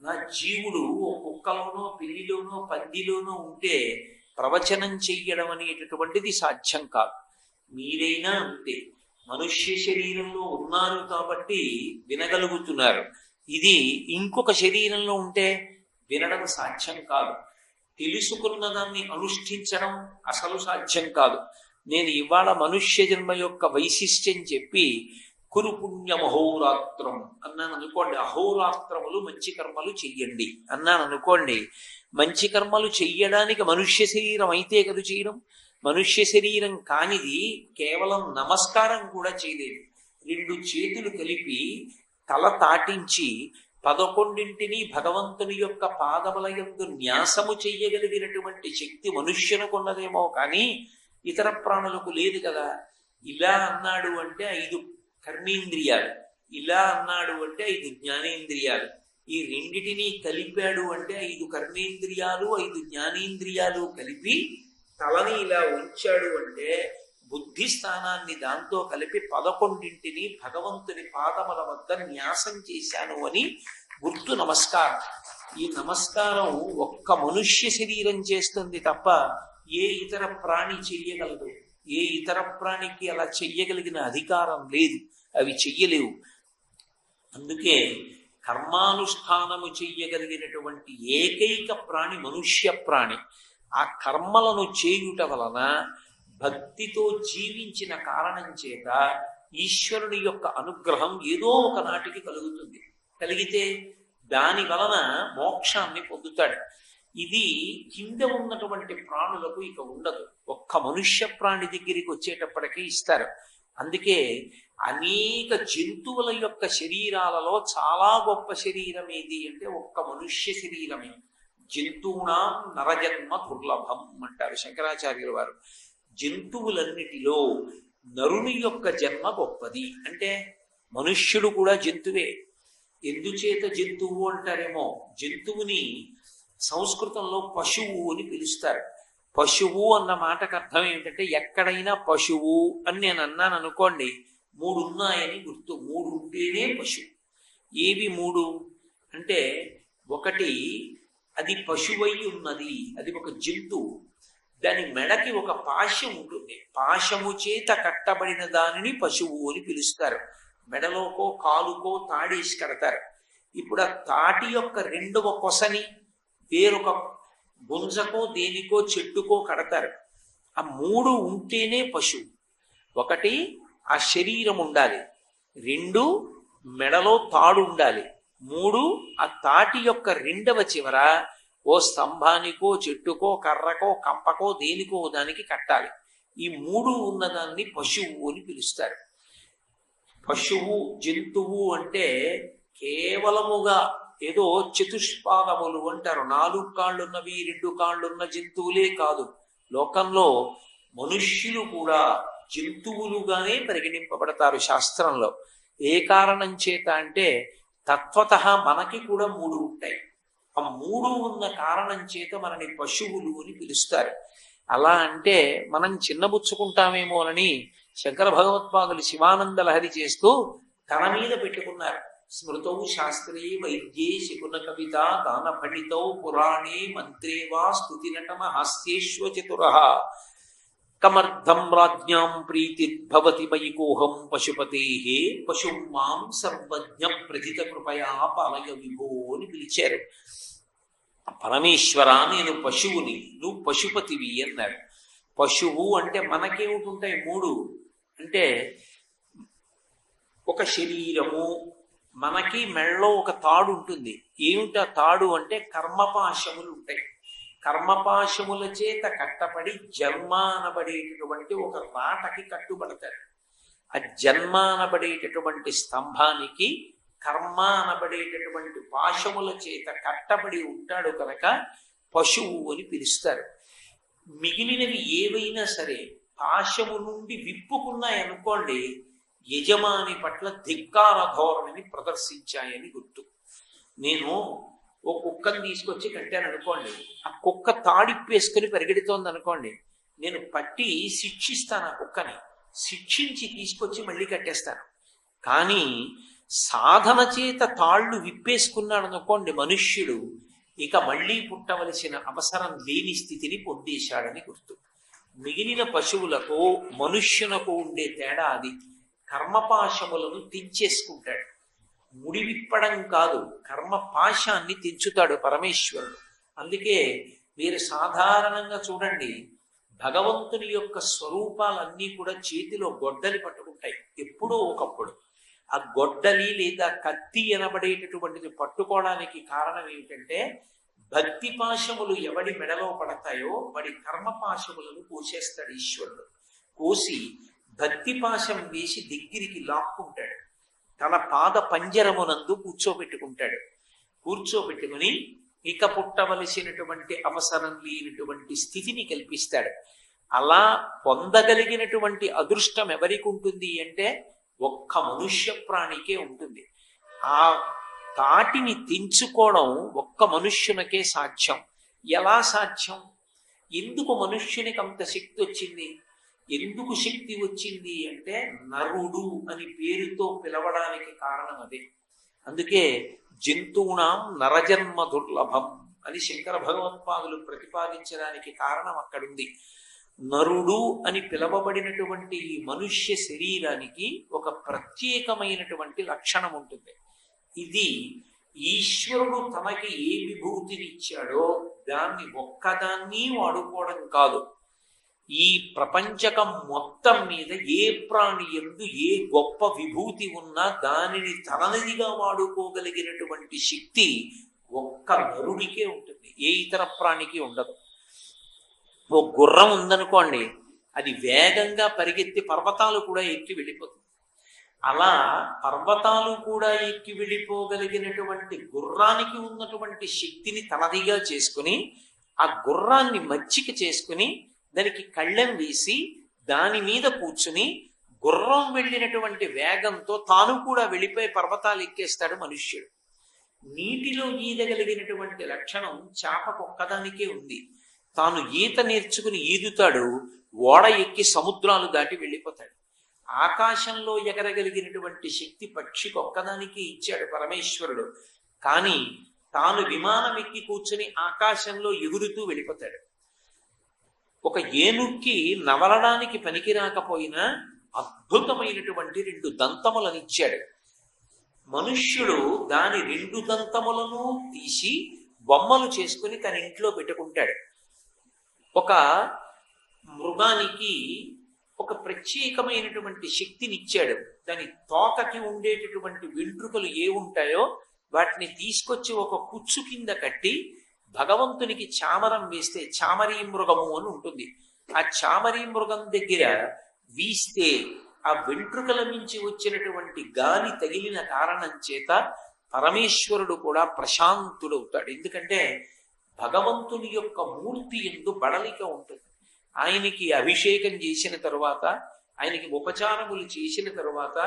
నా జీవుడు ఓ కుక్కలోనో పిల్లిలోనో పందిలోనో ఉంటే ప్రవచనం చెయ్యడం అనేటటువంటిది సాధ్యం కాదు. మీరైనా అంతే, మనుష్య శరీరంలో ఉన్నారు కాబట్టి వినగలుగుతున్నారు. ఇది ఇంకొక శరీరంలో ఉంటే వినడం సాధ్యం కాదు. తెలుసుకున్న దాన్ని అనుష్ఠించడం అసలు సాధ్యం కాదు. నేను ఇవాళ మనుష్య జన్మ యొక్క వైశిష్ట్యం చెప్పి కురు పుణ్యం అహోరాత్రం అన్నాను అనుకోండి, అహోరాత్రములు మంచి కర్మలు చెయ్యండి అన్నాను అనుకోండి, మంచి కర్మలు చెయ్యడానికి మనుష్య శరీరం అయితే కదా చేయడం. మనుష్య శరీరం కానిది కేవలం నమస్కారం కూడా చేయలేదు. 2 చేతులు కలిపి తల తాటించి 11 భగవంతుని యొక్క పాదముల యందు న్యాసము చెయ్యగలిగినటువంటి శక్తి మనుష్యునకున్నదేమో కానీ ఇతర ప్రాణులకు లేదు కదా. ఇలా అన్నాడు అంటే 5 కర్మేంద్రియాలు, ఇలా అన్నాడు అంటే 5 జ్ఞానేంద్రియాలు, ఈ రెండిటినీ కలిపాడు అంటే 5 కర్మేంద్రియాలు 5 జ్ఞానేంద్రియాలు కలిపి తలని ఇలా ఉంచాడు అంటే బుద్ధి స్థానాన్ని దాంతో కలిపి 11 భగవంతుని పాదముల వద్ద న్యాసం చేశాను అని గుర్తు నమస్కారం. ఈ నమస్కారం ఒక్క మనుష్య శరీరం చేస్తుంది తప్ప ఏ ఇతర ప్రాణి చెయ్యగలదు. ఏ ఇతర ప్రాణికి అలా చెయ్యగలిగిన అధికారం లేదు, అవి చెయ్యలేవు. అందుకే కర్మానుష్ఠానము చెయ్యగలిగినటువంటి ఏకైక ప్రాణి మనుష్య ప్రాణి. ఆ కర్మలను చేయుట వలన భక్తితో జీవించిన కారణం చేత ఈశ్వరుని యొక్క అనుగ్రహం ఏదో ఒక నాటికి కలుగుతుంది. కలిగితే దాని వలన మోక్షాన్ని పొందుతాడు. ఇది కింద ఉన్నటువంటి ప్రాణులకు ఇక ఉండదు. ఒక్క మనుష్య ప్రాణి దగ్గరికి వచ్చేటప్పటికీ ఇస్తారు. అందుకే అనేక జంతువుల యొక్క శరీరాలలో చాలా గొప్ప శరీరం ఏది అంటే ఒక్క మనుష్య శరీరమే. జంతువునాం నరజన్మ దుర్లభం అంటారు శంకరాచార్యుల వారు. జంతువులన్నిటిలో నరుని యొక్క జన్మ గొప్పది. అంటే మనుష్యుడు కూడా జంతువే. ఎందుచేత జంతువు అంటారేమో, జంతువుని సంస్కృతంలో పశువు అని పిలుస్తారు. పశువు అన్న మాటకు అర్థం ఏమిటంటే ఎక్కడైనా పశువు అని నేను అన్నాను అనుకోండి, 3 ఉన్నాయని గుర్తు. 3 ఉంటేనే పశువు. ఏవి 3 అంటే, ఒకటి అది పశువై ఉన్నది, అది ఒక జంతువు. దాని మెడకి ఒక పాశం ఉంటుంది, పాశము చేత కట్టబడిన దానిని పశువు అని పిలుస్తారు. మెడలోకో కాలుకో తాడేసి కడతారు. ఇప్పుడు ఆ తాటి యొక్క 2వ కొసని వేరొక గుంజకో దేనికో చెట్టుకో కడతారు. ఆ 3 ఉంటేనే పశువు. ఒకటి ఆ శరీరం ఉండాలి, 2 మెడలో తాడు ఉండాలి, 3 ఆ తాటి యొక్క 2వ చివర ఓ స్తంభానికో చెట్టుకో కర్రకో కంపకో దేనికో దానికి కట్టాలి. ఈ 3 ఉన్నదాన్ని పశువు అని పిలుస్తారు. పశువు జంతువు అంటే కేవలముగా ఏదో చతుష్పాదములు అంటారు, 4 కాళ్ళున్నవి 2 కాళ్ళున్న జంతువులే కాదు. లోకంలో మనుష్యులు కూడా జంతువులుగానే పరిగణింపబడతారు శాస్త్రంలో. ఏ కారణం చేత అంటే తత్వతః మనకి కూడా 3 ఉంటాయి. ఆ 3 ఉన్న కారణం చేత మనని పశువులు అని పిలుస్తారు. అలా అంటే మనం చిన్నబుచ్చుకుంటామేమోనని శంకర భగవత్పాదులు శివానంద లహరి చేస్తూ తన మీద పెట్టుకున్నారు. స్మృతౌ శాస్త్రే వైద్యే శకున కవిత దాన పండితౌ పురాణే మంత్రే వా స్తుతి నటన హాస్యేశ్వ చతురః కమర్థం రాజ్ఞాం ప్రీతిర్భవతి మయికోహం పశుపతేః పశుం మాం సర్వజ్ఞ ప్రథిత కృపయా పాలయ విభో అని పిలిచారు. పరమేశ్వర నేను పశువుని, నువ్వు పశుపతివి అన్నారు. పశువు అంటే మనకేమిటుంటాయి 3 అంటే ఒక శరీరము, మనకి మెళ్ళలో ఒక తాడు ఉంటుంది. ఏమిటా తాడు అంటే కర్మపాశములు ఉంటాయి. కర్మపాశముల చేత కట్టబడి జన్మ అనబడేటటువంటి ఒక రాటకి కట్టుబడతారు. ఆ జన్మ అనబడేటటువంటి స్తంభానికి కర్మ అనబడేటటువంటి పాశముల చేత కట్టబడి ఉంటాడు కనుక పశువు అని పిలుస్తారు. మిగిలినవి ఏవైనా సరే పాశము నుండి విప్పుకున్నాయనుకోండి, యజమాని పట్ల ధిక్కార ధోరణిని ప్రదర్శించాయని గుర్తు. నేను ఓ కుక్కను తీసుకొచ్చి కట్టాను అనుకోండి, ఆ కుక్క తాడిప్పేసుకుని పరిగెడుతోంది అనుకోండి, నేను పట్టి శిక్షిస్తాను. ఆ కుక్కని శిక్షించి తీసుకొచ్చి మళ్ళీ కట్టేస్తాను. కానీ సాధన చేత తాళ్ళు విప్పేసుకున్నాడు అనుకోండి మనుష్యుడు, ఇక మళ్ళీ పుట్టవలసిన అవసరం లేని స్థితిని పొందేశాడని గుర్తు. మిగిలిన పశువులకు మనుష్యునకు ఉండే తేడా అది. కర్మపాశములను తెంచేసుకుంటాడు. ముడి విప్పడం కాదు, కర్మపాశాన్ని తెంచుతాడు పరమేశ్వరుడు. అందుకే మీరు సాధారణంగా చూడండి, భగవంతుని యొక్క స్వరూపాలన్నీ కూడా చేతిలో గొడ్డలి పట్టుకుంటాయి ఎప్పుడో ఒకప్పుడు. ఆ గొడ్డలి లేదా కత్తి అనబడేటటువంటిది పట్టుకోవడానికి కారణం ఏమిటంటే, భక్తి పాశములు ఎవడి మెడలో పడతాయో వాడి కర్మపాశములను కోసేస్తాడు ఈశ్వరుడు. కోసి భక్తి పాశం వేసి దగ్గరికి లాక్కుంటాడు, తన పాద పంజరమునందు కూర్చోబెట్టుకుంటాడు. కూర్చోబెట్టుకుని ఇక పుట్టవలసినటువంటి అవసరం లేనటువంటి స్థితిని కల్పిస్తాడు. అలా పొందగలిగినటువంటి అదృష్టం ఎవరికి ఉంటుంది అంటే ఒక్క మనుష్య ప్రాణికే ఉంటుంది. ఆ తాటిని తెంచుకోవడం ఒక్క మనుష్యునికే సాధ్యం. ఎలా సాధ్యం? ఎందుకు మనుష్యునికి అంత శక్తి వచ్చింది? ఎందుకు శక్తి వచ్చింది అంటే నరుడు అని పేరుతో పిలవడానికి కారణం అదే. అందుకే జంతువునాం నరజన్మ దుర్లభం అని శంకర భగవత్పాదులు ప్రతిపాదించడానికి కారణం అక్కడుంది. నరుడు అని పిలవబడినటువంటి ఈ మనుష్య శరీరానికి ఒక ప్రత్యేకమైనటువంటి లక్షణం ఉంటుంది. ఇది ఈశ్వరుడు తనకి ఏ విభూతినిచ్చాడో దాన్ని ఒక్కదాన్ని వాడుకోవడం కాదు. ఈ ప్రపంచకం మొత్తం మీద ఏ ప్రాణి యందు ఏ గొప్ప విభూతి ఉన్నా దానిని తననిదిగా వాడుకోగలిగినటువంటి శక్తి ఒక్క నరుడికే ఉంటుంది, ఏ ఇతర ప్రాణికి ఉండదు. ఓ గుర్రం ఉందనుకోండి, అది వేగంగా పరిగెత్తి పర్వతాలు కూడా ఎక్కి వెళ్ళిపోతుంది. అలా పర్వతాలు కూడా ఎక్కి వెళ్ళిపోగలిగినటువంటి గుర్రానికి ఉన్నటువంటి శక్తిని తనదిగా చేసుకుని, ఆ గుర్రాన్ని మచ్చిక చేసుకుని దానికి కళ్ళెం వేసి దాని మీద కూర్చుని గుర్రం వెళ్ళినటువంటి వేగంతో తాను కూడా వెళ్ళిపోయి పర్వతాలు ఎక్కేస్తాడు మనుష్యుడు. నీటిలో ఈదగలిగినటువంటి లక్షణం చేపకు ఒక్కదానికే ఉంది. తాను ఈత నేర్చుకుని ఈదుతాడు, ఓడ ఎక్కి సముద్రాలు దాటి వెళ్ళిపోతాడు. ఆకాశంలో ఎగరగలిగినటువంటి శక్తి పక్షికి ఒక్కదానికి ఇచ్చాడు పరమేశ్వరుడు. కానీ తాను విమానం ఎక్కి కూర్చుని ఆకాశంలో ఎగురుతూ వెళ్ళిపోతాడు. ఒక ఏనుక్కి నవలడానికి పనికి రాకపోయినా అద్భుతమైనటువంటి 2 దంతములను ఇచ్చాడు. మనుష్యుడు దాని 2 దంతములను తీసి బొమ్మలు చేసుకుని తన ఇంట్లో పెట్టుకుంటాడు. ఒక మృగానికి ఒక ప్రత్యేకమైనటువంటి శక్తినిచ్చాడు. దాని తోకకి ఉండేటటువంటి వెంట్రుకలు ఏ ఉంటాయో వాటిని తీసుకొచ్చి ఒక కుచ్చు కింద కట్టి భగవంతునికి చామరం వేస్తే చామరీ మృగము అని ఉంటుంది. ఆ చామరీ మృగం దగ్గర వీస్తే ఆ వెంట్రుకల నుంచి వచ్చినటువంటి గాలి తగిలిన కారణం చేత పరమేశ్వరుడు కూడా ప్రశాంతుడవుతాడు. ఎందుకంటే భగవంతుని యొక్క మూర్తి యందు బడలిక ఉంటుంది. ఆయనకి అభిషేకం చేసిన తరువాత, ఆయనకి ఉపచారములు చేసిన తరువాత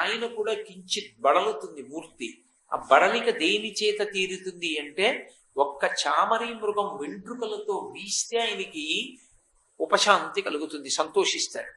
ఆయన కూడా కించిత్ బడలుతుంది మూర్తి. ఆ బడలిక దేని చేత తీరుతుంది అంటే ఒక్క చామరీ మృగం వెంట్రుకలతో వీస్తే ఆయనకి ఉపశాంతి కలుగుతుంది, సంతోషిస్తాడు.